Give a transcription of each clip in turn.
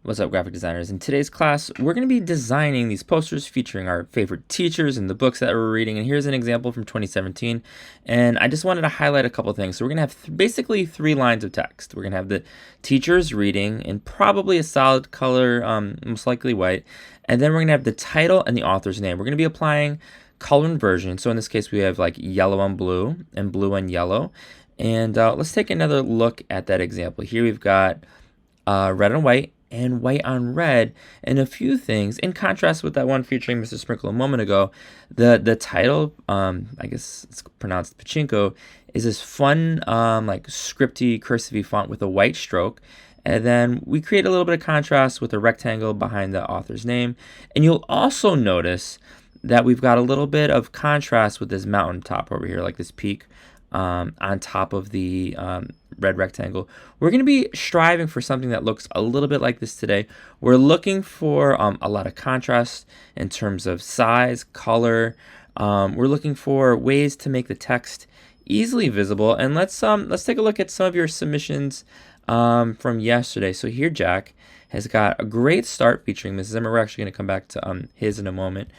What's up, graphic designers? In today's class, we're going to be designing these posters featuring our favorite teachers and the books that we're reading. And here's an example from 2017. And I just wanted to highlight a couple things. So we're going to have basically 3 lines of text. We're going to have the teachers reading in probably a solid color, most likely white. And then we're going to have the title and the author's name. We're going to be applying color inversion. So in this case, we have like yellow on blue and blue on yellow. And let's take another look at that example. Here we've got red on white and white on red, and a few things in contrast with that one featuring Mr. Sprinkle a moment ago. The title, I guess it's pronounced Pachinko, is this fun like scripty cursive font with a white stroke, and then we create a little bit of contrast with a rectangle behind the author's name. And you'll also notice that we've got a little bit of contrast with this mountaintop over here, like this peak on top of the red rectangle. We're going to be striving for something that looks a little bit like this today. We're looking for a lot of contrast in terms of size, color. We're looking for ways to make the text easily visible. And let's take a look at some of your submissions from yesterday. So here Jack has got a great start featuring Mrs. Emma. We're actually going to come back to his in a moment.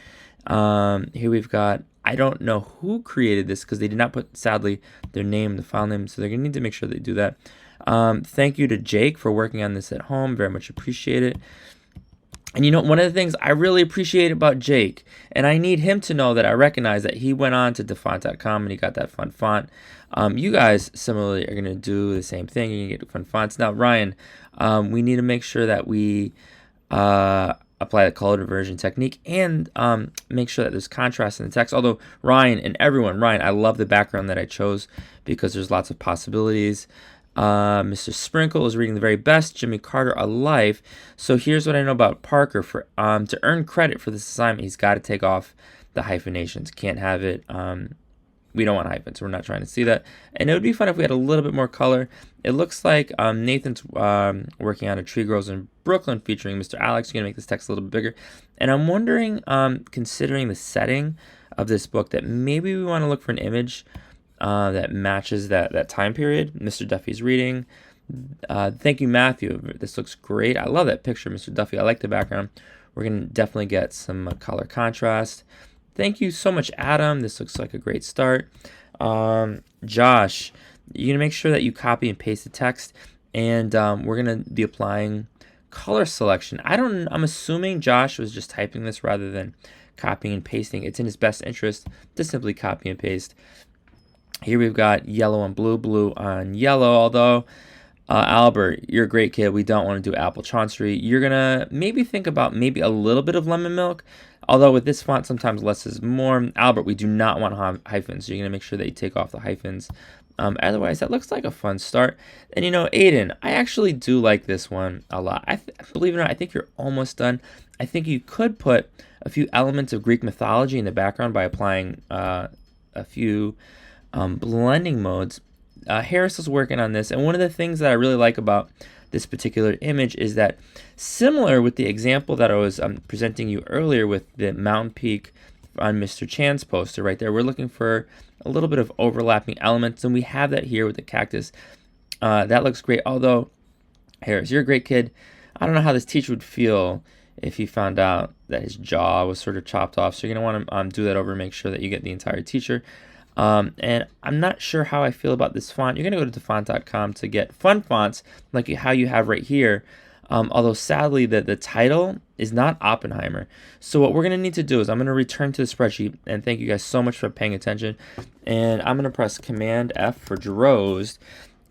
Here we've got, I don't know who created this because they did not put, sadly, their name, the file name, so they're going to need to make sure they do that. Thank you to Jake for working on this at home. Very much appreciate it. And you know, one of the things I really appreciate about Jake, and I need him to know that I recognize that he went on to dafont.com and he got that fun font. You guys similarly are going to do the same thing. You're going to get fun fonts. Now, Ryan, we need to make sure that we apply the color inversion technique and make sure that there's contrast in the text. Although Ryan and everyone, Ryan, I love the background that I chose because there's lots of possibilities. Mr. Sprinkle is reading the very best. Jimmy Carter, a life. So here's what I know about Parker. For to earn credit for this assignment, he's got to take off the hyphenations. Can't have it. We don't want hyphens, so we're not trying to see that. And it would be fun if we had a little bit more color. It looks like Nathan's working on A Tree Grows in Brooklyn featuring Mr. Alex. You're going to make this text a little bit bigger. And I'm wondering, considering the setting of this book, that maybe we want to look for an image that matches that time period. Mr. Duffy's reading. Thank you, Matthew. This looks great. I love that picture, Mr. Duffy. I like the background. We're going to definitely get some color contrast. Thank you so much, Adam. This looks like a great start. Josh, you're going to make sure that you copy and paste the text, and we're going to be applying color selection. I'm assuming Josh was just typing this rather than copying and pasting. It's in his best interest to simply copy and paste. Here we've got yellow on blue, blue on yellow, although Albert, you're a great kid. We don't want to do apple chancery. You're going to maybe think about maybe a little bit of lemon milk. Although with this font, sometimes less is more. Albert, we do not want hyphens. So you're going to make sure that you take off the hyphens. Otherwise, that looks like a fun start. And you know, Aiden, I actually do like this one a lot. Believe it or not, I think you're almost done. I think you could put a few elements of Greek mythology in the background by applying a few blending modes. Harris is working on this, and one of the things that I really like about this particular image is that, similar with the example that I was presenting you earlier with the mountain peak on Mr. Chan's poster right there, we're looking for a little bit of overlapping elements, and we have that here with the cactus. That looks great, although, Harris, you're a great kid. I don't know how this teacher would feel if he found out that his jaw was sort of chopped off, so you're going to want to do that over and make sure that you get the entire teacher. And I'm not sure how I feel about this font. You're going to go to dafont.com to get fun fonts like how you have right here. Although sadly the title is not Oppenheimer. So what we're going to need to do is I'm going to return to the spreadsheet, and thank you guys so much for paying attention. And I'm going to press Command F for Drozd.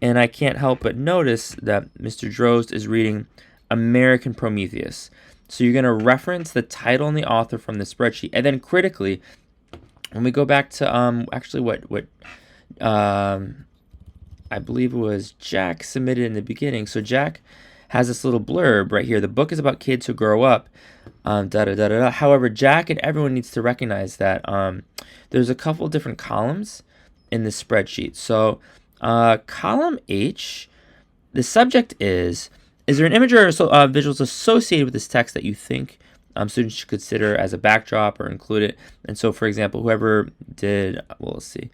And I can't help but notice that Mr. Drozd is reading American Prometheus. So you're going to reference the title and the author from the spreadsheet. And then critically, when we go back to actually what I believe it was Jack submitted in the beginning. So Jack has this little blurb right here. The book is about kids who grow up. However, Jack and everyone needs to recognize that there's a couple different columns in the spreadsheet. So column H, the subject is there an image or visuals associated with this text that you think students should consider as a backdrop or include it? And so, for example, whoever did, well, let's see,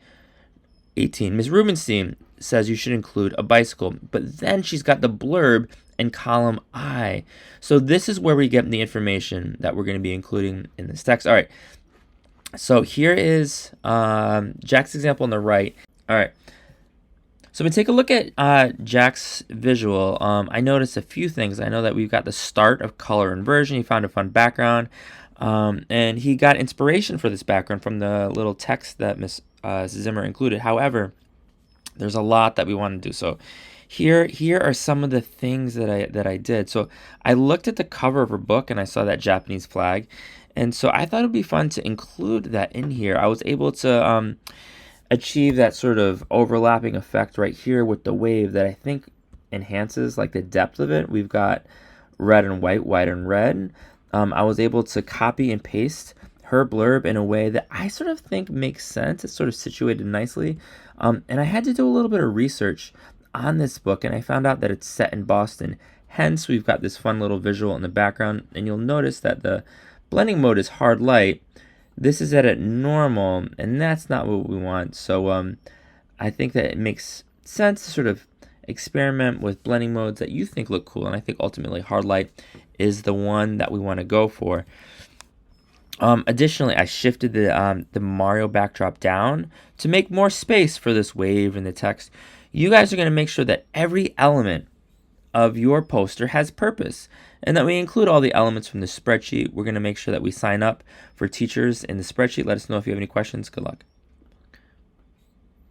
18, Ms. Rubenstein says you should include a bicycle, but then she's got the blurb in column I. So this is where we get the information that we're going to be including in this text. All right. So here is Jack's example on the right. All right. So when we take a look at Jack's visual, I noticed a few things. I know that we've got the start of color inversion. He found a fun background. And he got inspiration for this background from the little text that Miss Zimmer included. However, there's a lot that we want to do. So here are some of the things that I did. So I looked at the cover of her book and I saw that Japanese flag. And so I thought it would be fun to include that in here. I was able to achieve that sort of overlapping effect right here with the wave that I think enhances like the depth of it. We've got red and white, white and red. I was able to copy and paste her blurb in a way that I sort of think makes sense. It's sort of situated nicely. And I had to do a little bit of research on this book, and I found out that it's set in Boston. Hence, we've got this fun little visual in the background, and you'll notice that the blending mode is hard light. This is at normal, and that's not what we want. So I think that it makes sense to sort of experiment with blending modes that you think look cool, and I think ultimately hard light is the one that we want to go for. Additionally, I shifted the Mario backdrop down to make more space for this wave in the text. You guys are going to make sure that every element of your poster has purpose and that we include all the elements from the spreadsheet. We're going to make sure that we sign up for teachers in the spreadsheet. Let us know if you have any questions. Good luck.